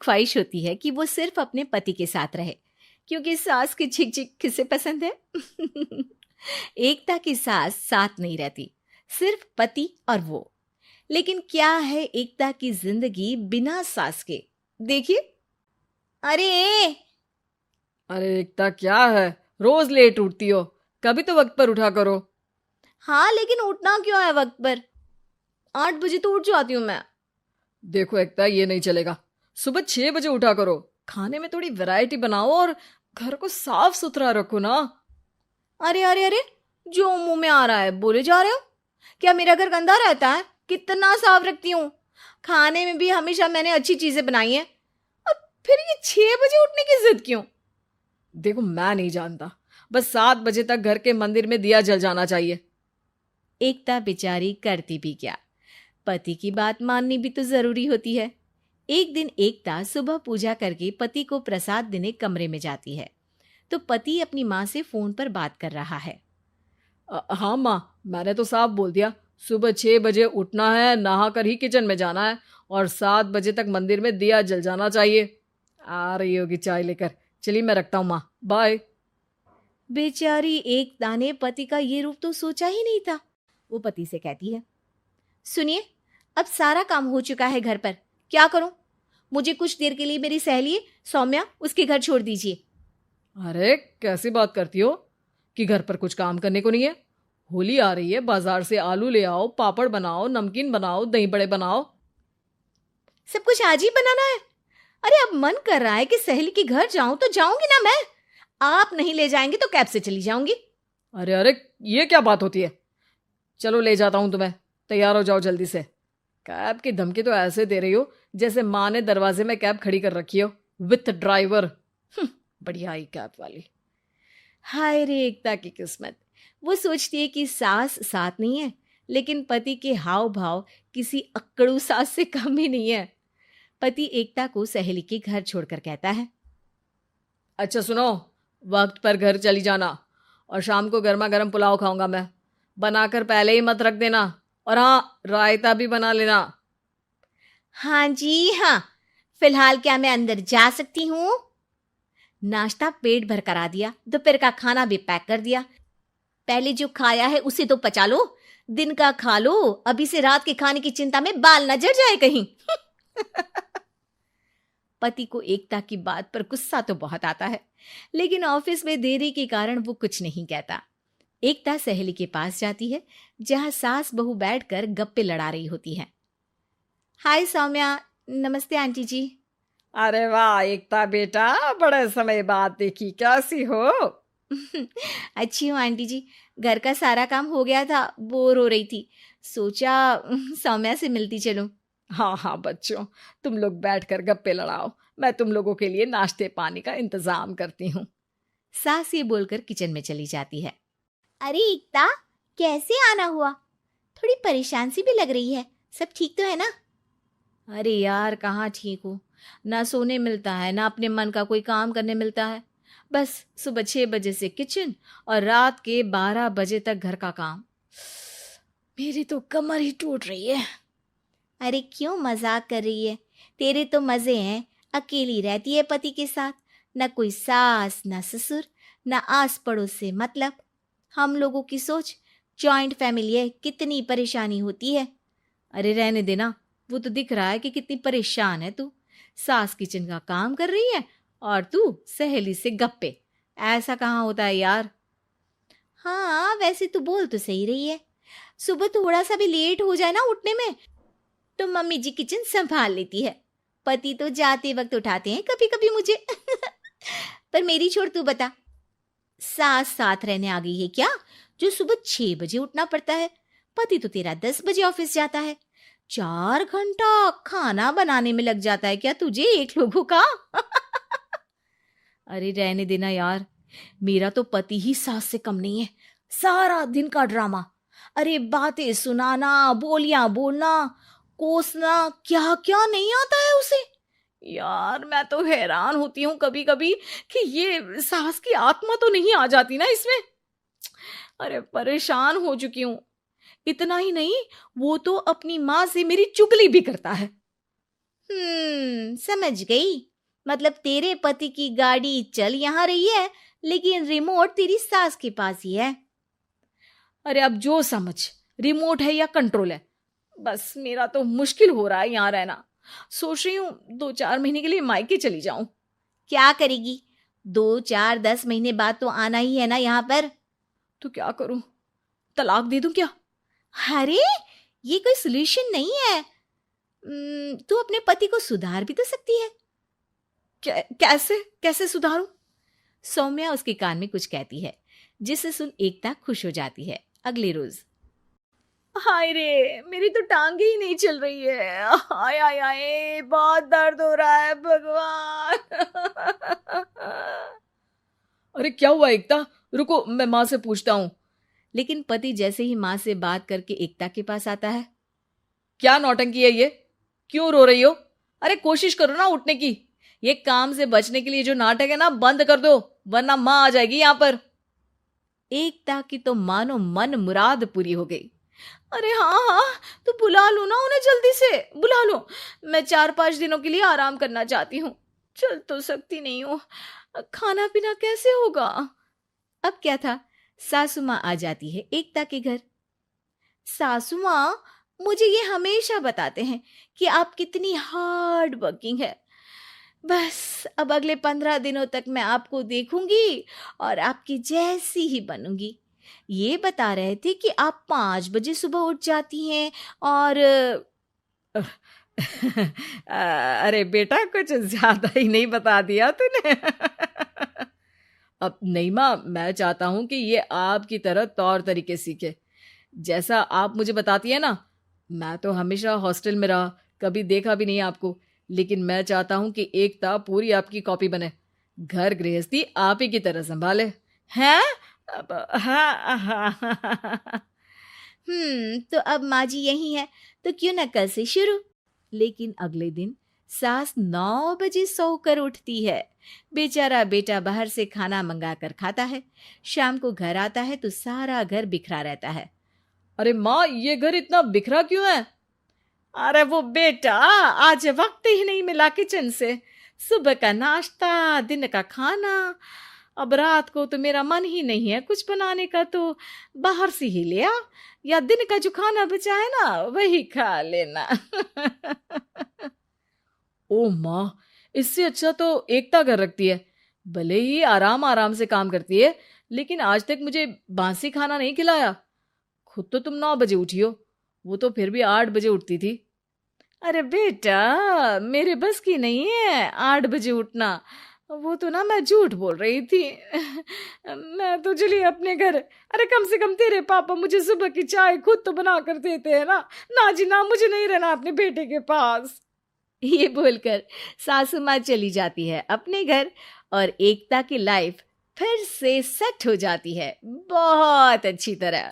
ख्वाहिश होती है कि वो सिर्फ अपने पति के साथ रहे, क्योंकि सास की झिक झिक किसे पसंद है। एकता की सास साथ नहीं रहती, सिर्फ पति और वो। लेकिन क्या है एकता की जिंदगी बिना सास के? देखिए। अरे अरे एकता, क्या है? रोज लेट उठती हो, कभी तो वक्त पर उठा करो। हाँ, लेकिन उठना क्यों है वक्त पर? 8 बजे तो उठ जाती हूँ मैं। देखो एकता, ये नहीं चलेगा। सुबह 6 बजे उठा करो। खाने में थोड़ी वैरायटी बनाओ और घर को साफ सुथरा रखो ना। अरे अरे अरे, जो मुंह में आ रहा है बोले जा रहे हो। क्या मेरा घर गंदा रहता है? कितना साफ रखती हूँ। खाने में भी हमेशा मैंने अच्छी चीजें बनाई हैं। और फिर ये 6 बजे उठने की जिद क्यों? देखो, मैं नहीं जानता, बस 7 बजे तक घर के मंदिर में दिया जल जाना चाहिए। एकता बेचारी करती भी क्या, पति की बात माननी भी तो जरूरी होती है। एक दिन एकता सुबह पूजा करके पति को प्रसाद देने कमरे में जाती है, तो पति अपनी माँ से फोन पर बात कर रहा है। हाँ माँ, मैंने तो साफ बोल दिया। सुबह 6 बजे उठना है, नहा कर ही किचन में जाना है और 7 बजे तक मंदिर में दिया जल जाना चाहिए। आ रही होगी चाय लेकर। चलिए मैं रखता हूँ माँ, बाय। बेचारी एकता ने पति का ये रूप तो सोचा ही नहीं था। वो पति से कहती है, सुनिए, अब सारा काम हो चुका है घर पर, क्या करूं? मुझे कुछ देर के लिए मेरी सहेली सौम्या उसके घर छोड़ दीजिए। अरे कैसी बात करती हो कि घर पर कुछ काम करने को नहीं है? होली आ रही है, बाजार से आलू ले आओ, पापड़ बनाओ, नमकीन बनाओ, दही बड़े बनाओ। सब कुछ आज ही बनाना है? अरे अब मन कर रहा है कि सहेली के घर जाऊं तो जाऊंगी ना मैं। आप नहीं ले जाएंगे तो कैब से चली जाऊंगी। अरे अरे, ये क्या बात होती है? चलो ले जाता हूँ तुम्हें, तैयार हो जाओ जल्दी से। कैब की धमकी तो ऐसे दे रही हो जैसे माँ ने दरवाजे में कैब खड़ी कर रखी हो, विथ ड्राइवर। बढ़िया आई कैब वाली। हाय रे एकता की किस्मत। वो सोचती है कि सास साथ नहीं है, लेकिन पति के हाव भाव किसी अक्कड़ू सास से कम ही नहीं है। पति एकता को सहेली के घर छोड़कर कहता है, अच्छा सुनो, वक्त पर घर चली जाना और शाम को गर्मा गर्म पुलाव खाऊंगा मैं। बनाकर पहले ही मत रख देना, और हाँ, रायता भी बना लेना। हाँ जी हाँ, फिलहाल क्या मैं अंदर जा सकती हूँ? नाश्ता पेट भर करा दिया, दोपहर का खाना भी पैक कर दिया। पहले जो खाया है उसे तो पचा लो, दिन का खा लो, अभी से रात के खाने की चिंता में बाल न जड़ जाए कहीं। पति को एकता की बात पर गुस्सा तो बहुत आता है, लेकिन ऑफिस में देरी के कारण वो कुछ नहीं कहता। एकता सहेली के पास जाती है, जहां सास बहू बैठकर गप्पे लड़ा रही होती है। हाय सौम्या। नमस्ते आंटी जी। अरे वाह एकता बेटा, बड़े समय बाद देखी, कैसी हो? अच्छी हूँ आंटी जी। घर का सारा काम हो गया था, बोर हो रही थी, सोचा सौम्या से मिलती चलूं। हाँ हाँ बच्चों, तुम लोग बैठकर गप्पे लड़ाओ, मैं तुम लोगों के लिए नाश्ते पानी का इंतजाम करती हूँ। सास ये बोलकर किचन में चली जाती है। अरे एकता, कैसे आना हुआ? थोड़ी परेशान सी भी लग रही है, सब ठीक तो है ना? अरे यार, कहाँ ठीक हूँ। ना सोने मिलता है, ना अपने मन का कोई काम करने मिलता है। बस सुबह 6 बजे से किचन और रात के 12 बजे तक घर का काम। मेरी तो कमर ही टूट रही है। अरे क्यों मजाक कर रही है? तेरे तो मजे हैं, अकेली रहती है पति के साथ, न कोई सास न ससुर, न आस पड़ोस से मतलब। हम लोगों की सोच, जॉइंट फैमिली है, कितनी परेशानी होती है। अरे रहने देना, वो तो दिख रहा है कि कितनी परेशान है तू। सास किचन का काम कर रही है और तू सहेली से गप्पे। ऐसा कहाँ होता है यार। हाँ वैसे तू बोल तो सही रही है। सुबह थोड़ा सा भी लेट हो जाए ना उठने में, तो मम्मी जी किचन संभाल लेती है। पति तो जाते वक्त उठाते हैं कभी कभी मुझे। पर मेरी छोड़, तू बता, सास साथ रहने आ गई है क्या, जो सुबह 6 बजे उठना पड़ता है? पति तो तेरा 10 बजे ऑफिस जाता है। 4 घंटा खाना बनाने में लग जाता है क्या तुझे एक लोगों का? अरे रहने देना यार, मेरा तो पति ही सास से कम नहीं है। सारा दिन का ड्रामा, अरे बातें सुनाना, बोलियां बोलना, कोसना, क्या क्या नहीं आता है उसे। यार मैं तो हैरान होती हूँ कभी कभी कि ये सास की आत्मा तो नहीं आ जाती ना इसमें। अरे परेशान हो चुकी हूँ। इतना ही नहीं, वो तो अपनी माँ से मेरी चुगली भी करता है। समझ गई। मतलब तेरे पति की गाड़ी चल यहाँ रही है, लेकिन रिमोट तेरी सास के पास ही है। अरे अब जो समझ, रिमोट है या कंट्रोल है, बस मेरा तो मुश्किल हो रहा है यहाँ रहना। सोच रही हूँ 2-4 महीने के लिए मायके चली जाऊं। क्या करेगी? 2-4-10 महीने बाद तो आना ही है ना यहाँ पर। तो क्या करूं, तलाक दे दूं क्या? अरे ये कोई सोल्यूशन नहीं है। तू अपने पति को सुधार भी तो सकती है। कैसे कैसे सुधारूं? सौम्या उसके कान में कुछ कहती है, जिसे सुन एकता खुश हो जाती है। अगले रोज, हाय रे, मेरी तो टांगे ही नहीं चल रही है। हाय हाय हाय, बहुत दर्द हो रहा है भगवान। अरे क्या हुआ एकता, रुको मैं माँ से पूछता हूँ। लेकिन पति जैसे ही माँ से बात करके एकता के पास आता है। क्या नौटंकी है ये, क्यों रो रही हो? अरे कोशिश करो ना उठने की। ये काम से बचने के लिए जो नाटक है ना, बंद कर दो, वरना माँ आ जाएगी यहाँ पर। एकता की तो मानो मन मुराद पूरी हो गई। अरे हाँ हाँ, तो बुला लो ना उन्हें, जल्दी से बुला लो। मैं 4-5 दिनों के लिए आराम करना चाहती हूँ। चल तो सकती नहीं हूँ, खाना पीना कैसे होगा? अब क्या था, सासू माँ आ जाती है एकता के घर। सासू माँ, मुझे ये हमेशा बताते हैं कि आप कितनी हार्ड वर्किंग है। बस अब अगले 15 दिनों तक मैं आपको देखूंगी और आपकी जैसी ही बनूंगी। ये बता रहे थे कि आप 5 बजे सुबह उठ जाती हैं और अरे बेटा, कुछ ज्यादा ही नहीं बता दिया तूने। अब नहीं माँ, मैं चाहता हूं कि ये आपकी तरह तौर तरीके सीखे, जैसा आप मुझे बताती है ना। मैं तो हमेशा हॉस्टल में रहा, कभी देखा भी नहीं आपको, लेकिन मैं चाहता हूं कि एकता पूरी आपकी कॉपी बने, घर गृहस्थी आप ही की तरह संभाले। हैं? हाँ हाँ। तो अब माँ जी यही है, तो क्यों ना कल से शुरू। लेकिन अगले दिन सास 9 बजे सोकर उठती है। बेचारा बेटा बाहर से खाना मंगा कर खाता है। शाम को घर आता है तो सारा घर बिखरा रहता है। अरे माँ, ये घर इतना बिखरा क्यों है? अरे वो बेटा, आज वक्त ही नहीं मिला किचन से। सुबह का नाश्ता, दिन का खाना, अब रात को तो मेरा मन ही नहीं है कुछ बनाने का, तो बाहर से ही ले आ, या दिन का जो खाना बचा है ना वही खा लेना। ओ माँ, इससे अच्छा तो एकता घर रखती है। भले ही आराम आराम से काम करती है, लेकिन आज तक मुझे बासी खाना नहीं खिलाया। खुद तो तुम 9 बजे उठी हो, वो तो फिर भी 8 बजे उठती थी। अरे बेटा, मेरे बस की नहीं है 8 बजे उठना। वो तो ना मैं झूठ बोल रही थी। मैं तो चली अपने घर। अरे कम से कम तेरे पापा मुझे सुबह की चाय खुद तो बना कर देते हैं ना। ना जी ना, मुझे नहीं रहना अपने बेटे के पास। ये बोलकर सासू माँ चली जाती है अपने घर और एकता की लाइफ फिर से सेट हो जाती है, बहुत अच्छी तरह।